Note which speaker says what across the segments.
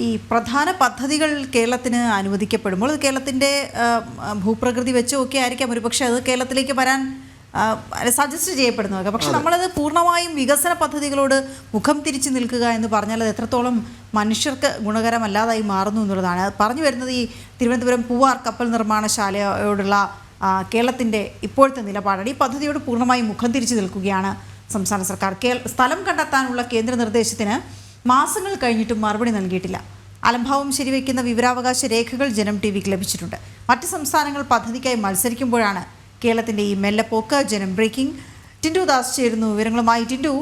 Speaker 1: ഈ പ്രധാന പദ്ധതികൾ കേരളത്തിന് അനുവദിക്കപ്പെടുമ്പോൾ അത് കേരളത്തിൻ്റെ ഭൂപ്രകൃതി വെച്ച് ഒക്കെ ആയിരിക്കാം ഒരുപക്ഷെ അത് കേരളത്തിലേക്ക് വരാൻ സജസ്റ്റ് ചെയ്യപ്പെടുന്നതൊക്കെ. പക്ഷെ നമ്മളത് പൂർണ്ണമായും വികസന പദ്ധതികളോട് മുഖം തിരിച്ചു നിൽക്കുക എന്ന് പറഞ്ഞാൽ അത് എത്രത്തോളം മനുഷ്യർക്ക് ഗുണകരമല്ലാതായി മാറുന്നു എന്നുള്ളതാണ്. പറഞ്ഞു വരുന്നത് ഈ തിരുവനന്തപുരം പൂവാർ കപ്പൽ നിർമ്മാണശാലയോടുള്ള കേരളത്തിൻ്റെ ഇപ്പോഴത്തെ നിലപാടാണ്. ഈ പദ്ധതിയോട് പൂർണ്ണമായും മുഖം തിരിച്ചു നിൽക്കുകയാണ് സംസ്ഥാന സർക്കാർ. സ്ഥലം കണ്ടെത്താനുള്ള കേന്ദ്ര നിർദ്ദേശത്തിന് മാസങ്ങൾ കഴിഞ്ഞിട്ടും മറുപടി നൽകിയിട്ടില്ല. അലംഭാവം ശരിവയ്ക്കുന്ന വിവരാവകാശ രേഖകൾ ജനം ടിവിക്ക് ലഭിച്ചിട്ടുണ്ട്. മറ്റ് സംസ്ഥാനങ്ങൾ പദ്ധതിക്കായി മത്സരിക്കുമ്പോഴാണ് കേരളത്തിൻ്റെ ഈ മെല്ലപ്പോക്ക്. ജനം ബ്രേക്കിംഗ്. ടിൻഡു ദാസ് ചേരുന്നു വിവരങ്ങളുമായി. ടിൻഡു,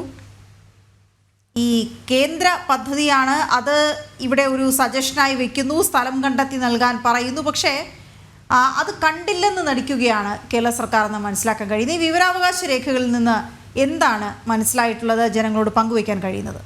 Speaker 1: ഈ കേന്ദ്ര പദ്ധതിയാണ്, അത് ഇവിടെ ഒരു സജഷനായി വെക്കുന്നു, സ്ഥലം കണ്ടെത്തി നൽകാൻ പറയുന്നു. പക്ഷേ അത് കണ്ടില്ലെന്ന് നടിക്കുകയാണ് കേരള സർക്കാർ എന്ന് മനസ്സിലാക്കാൻ കഴിയുന്നത്. ഈ വിവരാവകാശ രേഖകളിൽ നിന്ന് എന്താണ് മനസ്സിലായിട്ടുള്ളത്, ജനങ്ങളോട് പങ്കുവയ്ക്കാൻ കഴിയുന്നത്?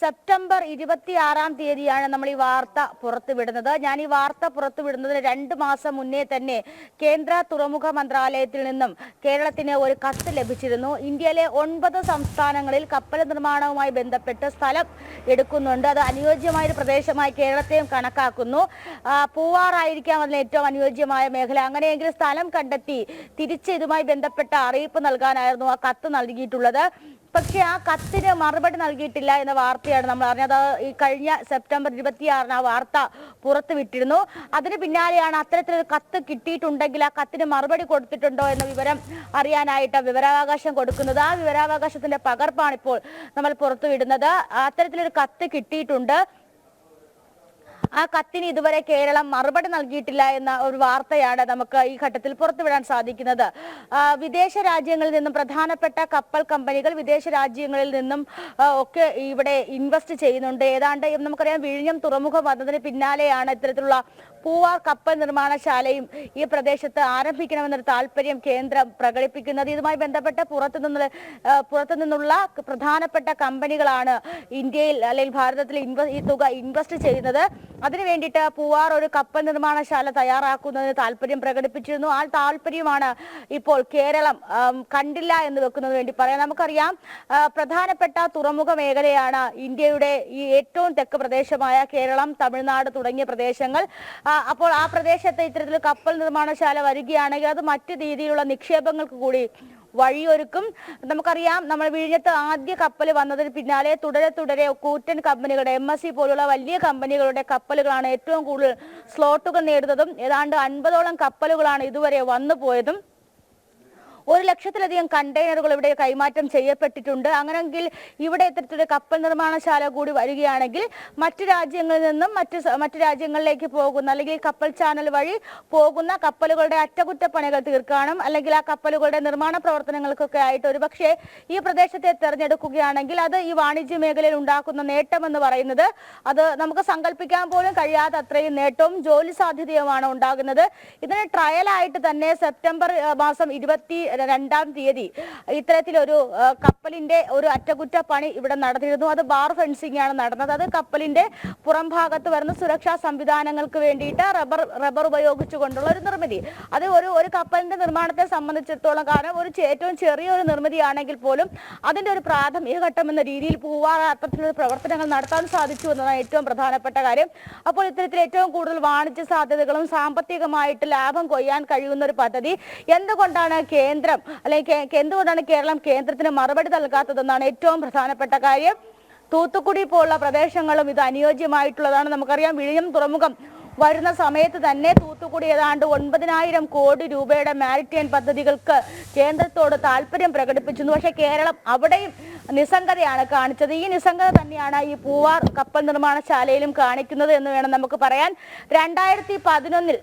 Speaker 2: സെപ്റ്റംബർ 26-ാം തീയതിയാണ് നമ്മൾ ഈ വാർത്ത പുറത്തുവിടുന്നത്. ഞാൻ ഈ വാർത്ത പുറത്തുവിടുന്നതിന് 2 മാസം മുന്നേ തന്നെ കേന്ദ്ര തുറമുഖ മന്ത്രാലയത്തിൽ നിന്നും കേരളത്തിന് ഒരു കത്ത് ലഭിച്ചിരുന്നു. ഇന്ത്യയിലെ 9 സംസ്ഥാനങ്ങളിൽ കപ്പൽ നിർമ്മാണവുമായി ബന്ധപ്പെട്ട് സ്ഥലം എടുക്കുന്നുണ്ട്. അത് അനുയോജ്യമായ ഒരു പ്രദേശമായി കേരളത്തെയും കണക്കാക്കുന്നു. പൂവാറായിരിക്കാം അതിന് ഏറ്റവും അനുയോജ്യമായ മേഖല. അങ്ങനെയെങ്കിൽ സ്ഥലം കണ്ടെത്തി തിരിച്ച് ഇതുമായി ബന്ധപ്പെട്ട അറിയിപ്പ് നൽകാനായിരുന്നു ആ കത്ത് നൽകിയിട്ടുള്ളത്. പക്ഷെ ആ കത്തിന് മറുപടി നൽകിയിട്ടില്ല എന്ന വാർത്തയാണ് നമ്മൾ അറിഞ്ഞത്. ഈ കഴിഞ്ഞ സെപ്റ്റംബർ 26-ന് ആ വാർത്ത പുറത്തുവിട്ടിരുന്നു. അതിന് പിന്നാലെയാണ് അത്തരത്തിലൊരു കത്ത് കിട്ടിയിട്ടുണ്ടെങ്കിൽ ആ കത്തിന് മറുപടി കൊടുത്തിട്ടുണ്ടോ എന്ന വിവരം അറിയാനായിട്ട് വിവരാവകാശം കൊടുക്കുന്നത്. ആ വിവരാവകാശത്തിന്റെ പകർപ്പാണ് ഇപ്പോൾ നമ്മൾ പുറത്തുവിടുന്നത്. അത്തരത്തിലൊരു കത്ത് കിട്ടിയിട്ടുണ്ട്. ആ കത്തിന് ഇതുവരെ കേരളം മറുപടി നൽകിയിട്ടില്ല എന്ന ഒരു വാർത്തയാണ് നമുക്ക് ഈ ഘട്ടത്തിൽ പുറത്തുവിടാൻ സാധിക്കുന്നത്. വിദേശ രാജ്യങ്ങളിൽ നിന്നും പ്രധാനപ്പെട്ട കപ്പൽ കമ്പനികൾ വിദേശ രാജ്യങ്ങളിൽ നിന്നും ഒക്കെ ഇവിടെ ഇൻവെസ്റ്റ് ചെയ്യുന്നുണ്ട്. ഏതാണ്ട് നമുക്കറിയാം വിഴിഞ്ഞം തുറമുഖം വന്നതിന് പിന്നാലെയാണ് ഇത്തരത്തിലുള്ള പൂവാർ കപ്പൽ നിർമ്മാണശാലയും ഈ പ്രദേശത്ത് ആരംഭിക്കണമെന്നൊരു താല്പര്യം കേന്ദ്രം പ്രകടിപ്പിക്കുന്നത്. ഇതുമായി ബന്ധപ്പെട്ട പുറത്തുനിന്നുള്ള പ്രധാനപ്പെട്ട കമ്പനികളാണ് ഇന്ത്യയിൽ അല്ലെങ്കിൽ ഭാരതത്തിൽ ഈ തുക ഇൻവെസ്റ്റ് ചെയ്യുന്നത്. അതിനു വേണ്ടിയിട്ട് പൂവാർ ഒരു കപ്പൽ നിർമ്മാണശാല തയ്യാറാക്കുന്നതിന് താല്പര്യം പ്രകടിപ്പിച്ചിരുന്നു. ആ താല്പര്യമാണ് ഇപ്പോൾ കേരളം കണ്ടില്ല എന്ന് വെക്കുന്നതിന് വേണ്ടി പറയാം. നമുക്കറിയാം പ്രധാനപ്പെട്ട തുറമുഖ മേഖലയാണ് ഇന്ത്യയുടെ ഈ ഏറ്റവും തെക്ക് പ്രദേശമായ കേരളം, തമിഴ്നാട് തുടങ്ങിയ പ്രദേശങ്ങൾ. അപ്പോൾ ആ പ്രദേശത്ത് ഇത്തരത്തിൽ കപ്പൽ നിർമ്മാണശാല വരികയാണെങ്കിൽ അത് മറ്റു രീതിയിലുള്ള നിക്ഷേപങ്ങൾക്ക് കൂടി വഴിയൊരുക്കും. നമുക്കറിയാം നമ്മൾ വിഴിഞ്ഞത്ത് ആദ്യ കപ്പൽ വന്നതിന് പിന്നാലെ തുടരെ കൂറ്റൻ കമ്പനികളുടെ MSC പോലുള്ള വലിയ കമ്പനികളുടെ കപ്പലുകളാണ് ഏറ്റവും കൂടുതൽ സ്ലോട്ടുകൾ നേടുന്നതും. ഏതാണ്ട് 50ഓളം കപ്പലുകളാണ് ഇതുവരെ വന്നു പോയതും. 1,00,000-ലധികം കണ്ടെയ്നറുകൾ ഇവിടെ കൈമാറ്റം ചെയ്യപ്പെട്ടിട്ടുണ്ട്. അങ്ങനെയെങ്കിൽ ഇവിടെ ഇത്തരത്തിലൊരു കപ്പൽ നിർമ്മാണശാല കൂടി വരികയാണെങ്കിൽ മറ്റു രാജ്യങ്ങളിൽ നിന്നും മറ്റു രാജ്യങ്ങളിലേക്ക് പോകുന്ന അല്ലെങ്കിൽ കപ്പൽ ചാനൽ വഴി പോകുന്ന കപ്പലുകളുടെ അറ്റകുറ്റപ്പണികൾ തീർക്കാനും അല്ലെങ്കിൽ ആ കപ്പലുകളുടെ നിർമ്മാണ പ്രവർത്തനങ്ങൾക്കൊക്കെ ആയിട്ട് ഒരുപക്ഷെ ഈ പ്രദേശത്തെ തെരഞ്ഞെടുക്കുകയാണെങ്കിൽ അത് ഈ വാണിജ്യ മേഖലയിൽ ഉണ്ടാക്കുന്ന നേട്ടം എന്ന് പറയുന്നത് അത് നമുക്ക് സങ്കല്പിക്കാൻ പോലും കഴിയാത്ത അത്രയും നേട്ടവും ജോലി സാധ്യതയുമാണ് ഉണ്ടാകുന്നത്. ഇതിന് ട്രയലായിട്ട് തന്നെ സെപ്റ്റംബർ മാസം 22-ാം തീയതി ഇത്തരത്തിലൊരു കപ്പലിന്റെ ഒരു അറ്റകുറ്റപ്പണി ഇവിടെ നടന്നിരുന്നു. അത് ബാർ ഫെൻസിംഗ് ആണ് നടന്നത്. അത് കപ്പലിന്റെ പുറം ഭാഗത്ത് വരുന്ന സുരക്ഷാ സംവിധാനങ്ങൾക്ക് വേണ്ടിയിട്ട് റബ്ബർ ഉപയോഗിച്ചുകൊണ്ടുള്ള ഒരു നിർമ്മിതി. അത് ഒരു കപ്പലിന്റെ നിർമ്മാണത്തെ സംബന്ധിച്ചിടത്തോളം കാരണം ഏറ്റവും ചെറിയൊരു നിർമ്മിതിയാണെങ്കിൽ പോലും അതിന്റെ ഒരു പ്രാഥമിക ഘട്ടം എന്ന രീതിയിൽ പൂവാർ അത്തരത്തിലുള്ള പ്രവർത്തനങ്ങൾ നടത്താൻ സാധിച്ചു എന്നതാണ് ഏറ്റവും പ്രധാനപ്പെട്ട കാര്യം. അപ്പോൾ ഇത്തരത്തിൽ ഏറ്റവും കൂടുതൽ വാണിജ്യ സാധ്യതകളും സാമ്പത്തികമായിട്ട് ലാഭം കൊയ്യാൻ കഴിയുന്ന ഒരു പദ്ധതി എന്തുകൊണ്ടാണ് കേരളം കേന്ദ്രത്തിന് മറുപടി നൽകാത്തതെന്നാണ് ഏറ്റവും പ്രധാനപ്പെട്ട കാര്യം. തൂത്തുക്കുടി പോലുള്ള പ്രദേശങ്ങളും ഇത് അനുയോജ്യമായിട്ടുള്ളതാണ്. നമുക്കറിയാം വിഴിഞ്ഞം തുറമുഖം വരുന്ന സമയത്ത് തന്നെ തൂത്തുക്കുടി ഏതാണ്ട് 9,000 കോടി രൂപയുടെ മാരിടൈം പദ്ധതികൾക്ക് കേന്ദ്രത്തോട് താല്പര്യം പ്രകടിപ്പിച്ചിരുന്നു. പക്ഷേ കേരളം അവിടെയും നിസ്സംഗതയാണ് കാണിച്ചത്. ഈ നിസ്സംഗത തന്നെയാണ് ഈ പൂവാർ കപ്പൽ നിർമ്മാണശാലയിലും കാണിക്കുന്നത് എന്ന് വേണം നമുക്ക് പറയാൻ. 2011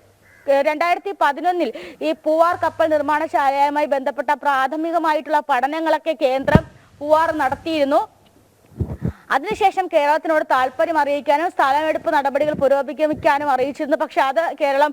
Speaker 2: ഈ പൂവാർ കപ്പൽ നിർമ്മാണശാലയുമായി ബന്ധപ്പെട്ട പ്രാഥമികമായിട്ടുള്ള പഠനങ്ങളൊക്കെ കേന്ദ്രം പൂവാർ നടത്തിയിരുന്നു. അതിനുശേഷം കേരളത്തിനോട് താല്പര്യം അറിയിക്കാനും സ്ഥലമെടുപ്പ് നടപടികൾ പുരോഗമിക്കാനും അറിയിച്ചിരുന്നു. പക്ഷെ അത് കേരളം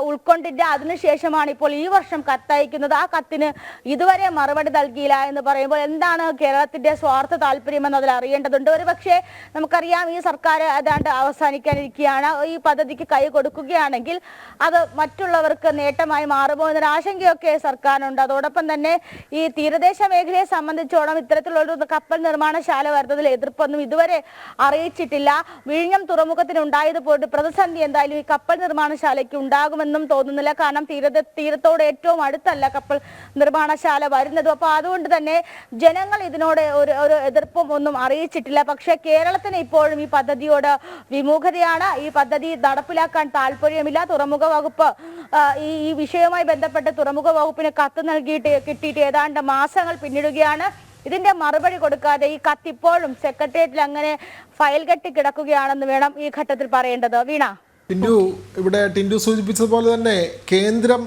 Speaker 2: ഉൾക്കൊണ്ടില്ല. അതിനുശേഷമാണ് ഇപ്പോൾ ഈ വർഷം കത്തയക്കുന്നത്. ആ കത്തിന് ഇതുവരെ മറുപടി നൽകിയില്ല എന്ന് പറയുമ്പോൾ എന്താണ് കേരളത്തിന്റെ സ്വാർത്ഥ താല്പര്യം എന്നതിൽ അറിയേണ്ടതുണ്ട്. ഒരു പക്ഷേ നമുക്കറിയാം ഈ സർക്കാർ ഏതാണ്ട് അവസാനിക്കാനിരിക്കുകയാണ്. ഈ പദ്ധതിക്ക് കൈ കൊടുക്കുകയാണെങ്കിൽ അത് മറ്റുള്ളവർക്ക് നേട്ടമായി മാറുമോ എന്നൊരു ആശങ്കയൊക്കെ സർക്കാരിനുണ്ട്. അതോടൊപ്പം തന്നെ ഈ തീരദേശ മേഖലയെ സംബന്ധിച്ചോളം ഇത്തരത്തിലുള്ള കപ്പൽ നിർമ്മാണശാല വരുന്നതിൽ എതിർപ്പൊന്നും കാര്യങ്ങളൊന്നും ഇതുവരെ അറിയിച്ചിട്ടില്ല. വിഴിഞ്ഞം തുറമുഖത്തിന് ഉണ്ടായതുപോലെ പ്രതിസന്ധി എന്തായാലും ഈ കപ്പൽ നിർമ്മാണശാലയ്ക്ക് ഉണ്ടാകുമെന്നും തോന്നുന്നില്ല. കാരണം തീരത്തോട് ഏറ്റവും അടുത്തല്ല കപ്പൽ നിർമ്മാണശാല വരുന്നതും. അപ്പോൾ അതുകൊണ്ട് തന്നെ ജനങ്ങൾ ഇതിനോട് ഒരു എതിർപ്പും ഒന്നും അറിയിച്ചിട്ടില്ല. പക്ഷെ കേരളത്തിന് ഇപ്പോഴും ഈ പദ്ധതിയോട് വിമുഖതയാണ്. ഈ പദ്ധതി നടപ്പിലാക്കാൻ താല്പര്യമില്ല. തുറമുഖ വകുപ്പ് ഈ വിഷയവുമായി ബന്ധപ്പെട്ട് തുറമുഖ വകുപ്പിന് കത്ത് കിട്ടിയിട്ട് ഏതാണ്ട് മാസങ്ങൾ പിന്നിടുകയാണ്. ഇതിന്റെ മറുപടി കൊടുക്കാതെ ഈ കത്ത് ഇപ്പോഴും സെക്രട്ടേറിയറ്റിൽ അങ്ങനെ ഫയൽ കെട്ടി കിടക്കുകയാണെന്ന് വേണം ഈ ഘട്ടത്തിൽ പറയേണ്ടത്. വീണ,
Speaker 3: ഇവിടെ ടിൻഡു സൂചിപ്പിച്ചതുപോലെ തന്നെ കേന്ദ്രം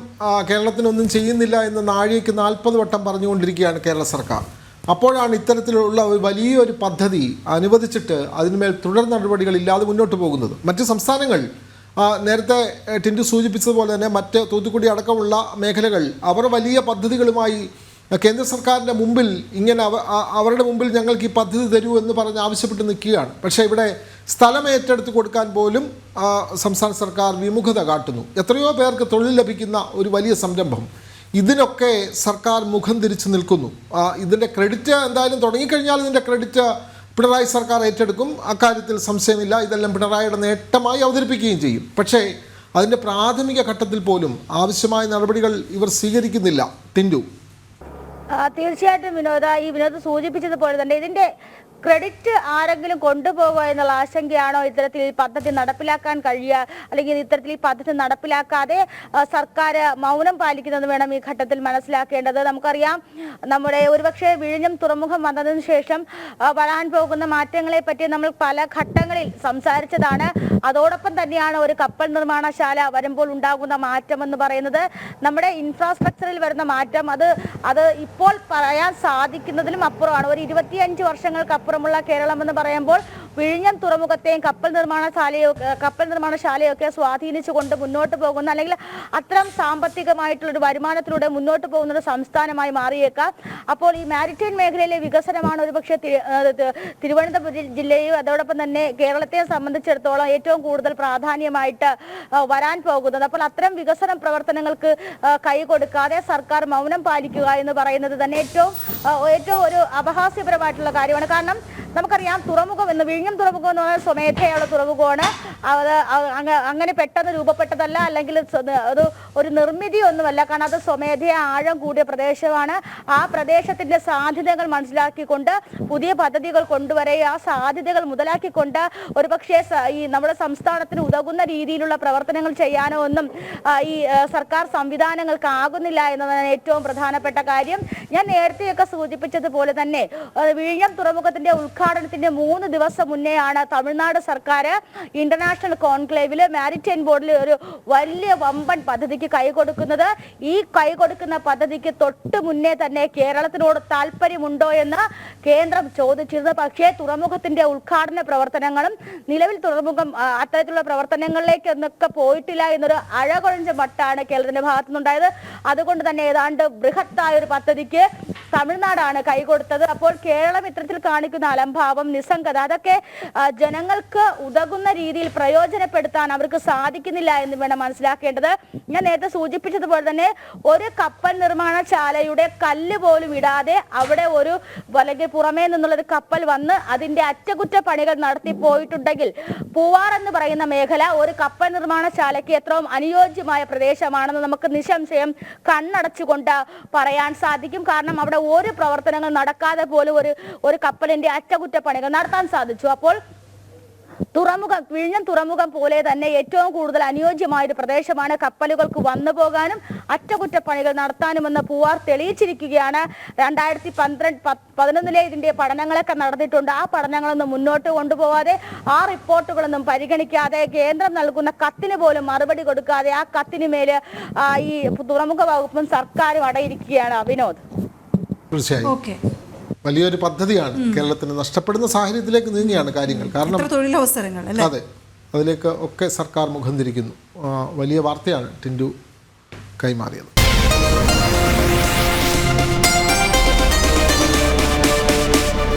Speaker 3: കേരളത്തിനൊന്നും ചെയ്യുന്നില്ല എന്ന് നാഴികയ്ക്ക് 40 വട്ടം പറഞ്ഞുകൊണ്ടിരിക്കുകയാണ് കേരള സർക്കാർ. അപ്പോഴാണ് ഇത്തരത്തിലുള്ള ഒരു വലിയൊരു പദ്ധതി അനുവദിച്ചിട്ട് അതിന്മേൽ തുടർ നടപടികളില്ലാതെ മുന്നോട്ട് പോകുന്നത്. മറ്റ് സംസ്ഥാനങ്ങൾ നേരത്തെ ടിൻഡു സൂചിപ്പിച്ചതുപോലെ തന്നെ മറ്റ് തൂത്തുക്കുടി അടക്കമുള്ള മേഖലകൾ അവർ വലിയ പദ്ധതികളുമായി കേന്ദ്ര സർക്കാരിൻ്റെ മുമ്പിൽ ഇങ്ങനെ അവരുടെ മുമ്പിൽ ഞങ്ങൾക്ക് ഈ പദ്ധതി തരൂ എന്ന് പറഞ്ഞ് ആവശ്യപ്പെട്ട് നിൽക്കുകയാണ്. പക്ഷേ ഇവിടെ സ്ഥലം ഏറ്റെടുത്ത് കൊടുക്കാൻ പോലും സംസ്ഥാന സർക്കാർ വിമുഖത കാട്ടുന്നു. എത്രയോ പേർക്ക് തൊഴിൽ ലഭിക്കുന്ന ഒരു വലിയ സംരംഭം, ഇതിനൊക്കെ സർക്കാർ മുഖം തിരിച്ചു നിൽക്കുന്നു. ഇതിൻ്റെ ക്രെഡിറ്റ് എന്തായാലും തുടങ്ങിക്കഴിഞ്ഞാൽ ഇതിൻ്റെ ക്രെഡിറ്റ് പിണറായി സർക്കാർ ഏറ്റെടുക്കും, അക്കാര്യത്തിൽ സംശയമില്ല. ഇതെല്ലാം പിണറായിയുടെ നേട്ടമായി അവതരിപ്പിക്കുകയും ചെയ്യും. പക്ഷേ അതിൻ്റെ പ്രാഥമിക ഘട്ടത്തിൽ പോലും ആവശ്യമായ നടപടികൾ ഇവർ സ്വീകരിക്കുന്നില്ല. ടിൻഡു,
Speaker 2: തീർച്ചയായിട്ടും വിനോദ് സൂചിപ്പിച്ചതുപോലെ തന്നെ ഇതിന്റെ ക്രെഡിറ്റ് ആരെങ്കിലും കൊണ്ടുപോകുക എന്നുള്ള ആശങ്കയാണോ ഇത്തരത്തിൽ പദ്ധതി നടപ്പിലാക്കാൻ കഴിയുക, അല്ലെങ്കിൽ ഇത്തരത്തിൽ ഈ പദ്ധതി നടപ്പിലാക്കാതെ സർക്കാർ മൗനം പാലിക്കുന്നത് വേണം ഈ ഘട്ടത്തിൽ മനസ്സിലാക്കേണ്ടത്. നമുക്കറിയാം, നമ്മുടെ ഒരുപക്ഷെ വിഴിഞ്ഞം തുറമുഖം വന്നതിന് ശേഷം വരാൻ പോകുന്ന മാറ്റങ്ങളെ പറ്റി നമ്മൾ പല ഘട്ടങ്ങളിൽ സംസാരിച്ചതാണ്. അതോടൊപ്പം തന്നെയാണ് ഒരു കപ്പൽ നിർമ്മാണശാല വരുമ്പോൾ ഉണ്ടാകുന്ന മാറ്റം എന്ന് പറയുന്നത്. നമ്മുടെ ഇൻഫ്രാസ്ട്രക്ചറിൽ വരുന്ന മാറ്റം അത് ഇപ്പോൾ പറയാൻ സാധിക്കുന്നതിലും അപ്പുറമാണ്. ഒരു 25 വർഷങ്ങൾക്ക് ുള്ള കേരളം എന്ന് പറയുമ്പോൾ വിഴിഞ്ഞം തുറമുഖത്തെയും കപ്പൽ നിർമ്മാണശാലയൊക്കെ സ്വാധീനിച്ചുകൊണ്ട് മുന്നോട്ട് പോകുന്ന, അല്ലെങ്കിൽ അത്തരം സാമ്പത്തികമായിട്ടുള്ളൊരു വരുമാനത്തിലൂടെ മുന്നോട്ട് പോകുന്ന ഒരു സംസ്ഥാനമായി മാറിയേക്കാം. അപ്പോൾ ഈ മാരിടൈം മേഖലയിലെ വികസനമാണ് ഒരുപക്ഷെ തിരുവനന്തപുരം ജില്ലയും അതോടൊപ്പം തന്നെ കേരളത്തെ സംബന്ധിച്ചിടത്തോളം ഏറ്റവും കൂടുതൽ പ്രാധാന്യമായിട്ട് വരാൻ പോകുന്നത്. അപ്പോൾ അത്തരം വികസന പ്രവർത്തനങ്ങൾക്ക് കൈകൊടുക്കാതെ സർക്കാർ മൗനം പാലിക്കുക എന്ന് പറയുന്നത് തന്നെ ഏറ്റവും ഒരു അപഹാസ്യപരമായിട്ടുള്ള കാര്യമാണ്. കാരണം നമുക്കറിയാം, തുറമുഖം എന്ന് വിഴിഞ്ഞം തുറമുഖം എന്ന് പറയുന്നത് സ്വമേധയുള്ള തുറമുഖമാണ്. അത് അങ്ങനെ പെട്ടെന്ന് രൂപപ്പെട്ടതല്ല, അല്ലെങ്കിൽ ഒരു നിർമ്മിതി ഒന്നുമല്ല. കാരണം അത് സ്വമേധയ ആഴം കൂടിയ പ്രദേശമാണ്. ആ പ്രദേശത്തിന്റെ സാധ്യതകൾ മനസ്സിലാക്കിക്കൊണ്ട് പുതിയ പദ്ധതികൾ കൊണ്ടുവരിക, ആ സാധ്യതകൾ മുതലാക്കിക്കൊണ്ട് ഒരുപക്ഷെ ഈ നമ്മുടെ സംസ്ഥാനത്തിന് ഉതകുന്ന രീതിയിലുള്ള പ്രവർത്തനങ്ങൾ ചെയ്യാനോ ഒന്നും ഈ സർക്കാർ സംവിധാനങ്ങൾക്ക് ആകുന്നില്ല എന്നതാണ് ഏറ്റവും പ്രധാനപ്പെട്ട കാര്യം. ഞാൻ നേരത്തെയൊക്കെ സൂചിപ്പിച്ചതുപോലെ തന്നെ വിഴിഞ്ഞം തുറമുഖത്തിന്റെ ഉദ്ഘാടനത്തിന്റെ 3 ദിവസം മുന്നെയാണ് തമിഴ്നാട് സർക്കാർ ഇന്റർനാഷണൽ കോൺക്ലേവില് മാരിടൈം ബോർഡിൽ ഒരു വലിയ വമ്പൻ പദ്ധതിക്ക് കൈകൊടുക്കുന്നത്. ഈ കൈകൊടുക്കുന്ന പദ്ധതിക്ക് തൊട്ട് മുന്നേ തന്നെ കേരളത്തിനോട് താല്പര്യമുണ്ടോ എന്ന് കേന്ദ്രം ചോദിച്ചിരുന്നു. പക്ഷേ തുറമുഖത്തിന്റെ ഉദ്ഘാടന പ്രവർത്തനങ്ങളും നിലവിൽ തുറമുഖം അത്തരത്തിലുള്ള പ്രവർത്തനങ്ങളിലേക്ക് ഒന്നൊക്കെ പോയിട്ടില്ല എന്നൊരു അഴകൊഴിഞ്ഞ മട്ടാണ് കേരളത്തിന്റെ ഭാഗത്തുനിന്നുണ്ടായത്. അതുകൊണ്ട് തന്നെ ഏതാണ്ട് ബൃഹത്തായ ഒരു പദ്ധതിക്ക് തമിഴ്നാടാണ് കൈകൊടുത്തത്. അപ്പോൾ കേരളം ഇത്തരത്തിൽ കാണിക്കുന്ന അലംഭാവം, നിസ്സംഗത, അതൊക്കെ ജനങ്ങൾക്ക് ഉതകുന്ന രീതിയിൽ പ്രയോജനപ്പെടുത്താൻ അവർക്ക് സാധിക്കുന്നില്ല എന്ന് വേണം മനസ്സിലാക്കേണ്ടത്. ഞാൻ നേരത്തെ സൂചിപ്പിച്ചതുപോലെ തന്നെ ഒരു കപ്പൽ നിർമ്മാണശാലയുടെ കല്ല് പോലും ഇടാതെ അവിടെ അല്ലെങ്കിൽ പുറമേ നിന്നുള്ളൊരു കപ്പൽ വന്ന് അതിന്റെ അറ്റകുറ്റപ്പണികൾ നടത്തി പോയിട്ടുണ്ടെങ്കിൽ പൂവാർ എന്ന് പറയുന്ന മേഖല ഒരു കപ്പൽ നിർമ്മാണശാലയ്ക്ക് എത്രയും അനുയോജ്യമായ പ്രദേശമാണെന്ന് നമുക്ക് നിസ്സംശയം കണ്ണടച്ചുകൊണ്ട് പറയാൻ സാധിക്കും. കാരണം അവിടെ ഒരു പ്രവർത്തനങ്ങൾ നടക്കാതെ പോലും ഒരു കപ്പലിന്റെ അറ്റകുറ്റപ്പണികൾ നടത്താൻ സാധിച്ചു. അപ്പോൾ വിഴിഞ്ഞം തുറമുഖം പോലെ തന്നെ ഏറ്റവും കൂടുതൽ അനുയോജ്യമായ ഒരു പ്രദേശമാണ് കപ്പലുകൾക്ക് വന്നു പോകാനും അറ്റകുറ്റപ്പണികൾ നടത്താനുമെന്ന് പൂവാർ തെളിയിച്ചിരിക്കുകയാണ്. 2011 ഇതിന്റെ പഠനങ്ങളൊക്കെ നടന്നിട്ടുണ്ട്. ആ പഠനങ്ങളൊന്നും മുന്നോട്ട് കൊണ്ടുപോകാതെ, ആ റിപ്പോർട്ടുകളൊന്നും പരിഗണിക്കാതെ, കേന്ദ്രം നൽകുന്ന കത്തിന് പോലും മറുപടി കൊടുക്കാതെ ആ കത്തിന് മേല് ഈ തുറമുഖ വകുപ്പും സർക്കാരും അടയിരിക്കുകയാണ്. വിനോദ്,
Speaker 3: തീർച്ചയായും വലിയൊരു പദ്ധതിയാണ്. കേരളത്തിന് നഷ്ടപ്പെടുന്ന സാഹചര്യത്തിലേക്ക് നീങ്ങിയാണ് കാര്യങ്ങൾ. കാരണം
Speaker 1: തൊഴിലവസരങ്ങൾ,
Speaker 3: അതെ, അതിലേക്ക് ഒക്കെ സർക്കാർ മുഖം തിരിക്കുന്നു. വലിയ വാർത്തയാണ് ടിൻഡു കൈമാറിയത്.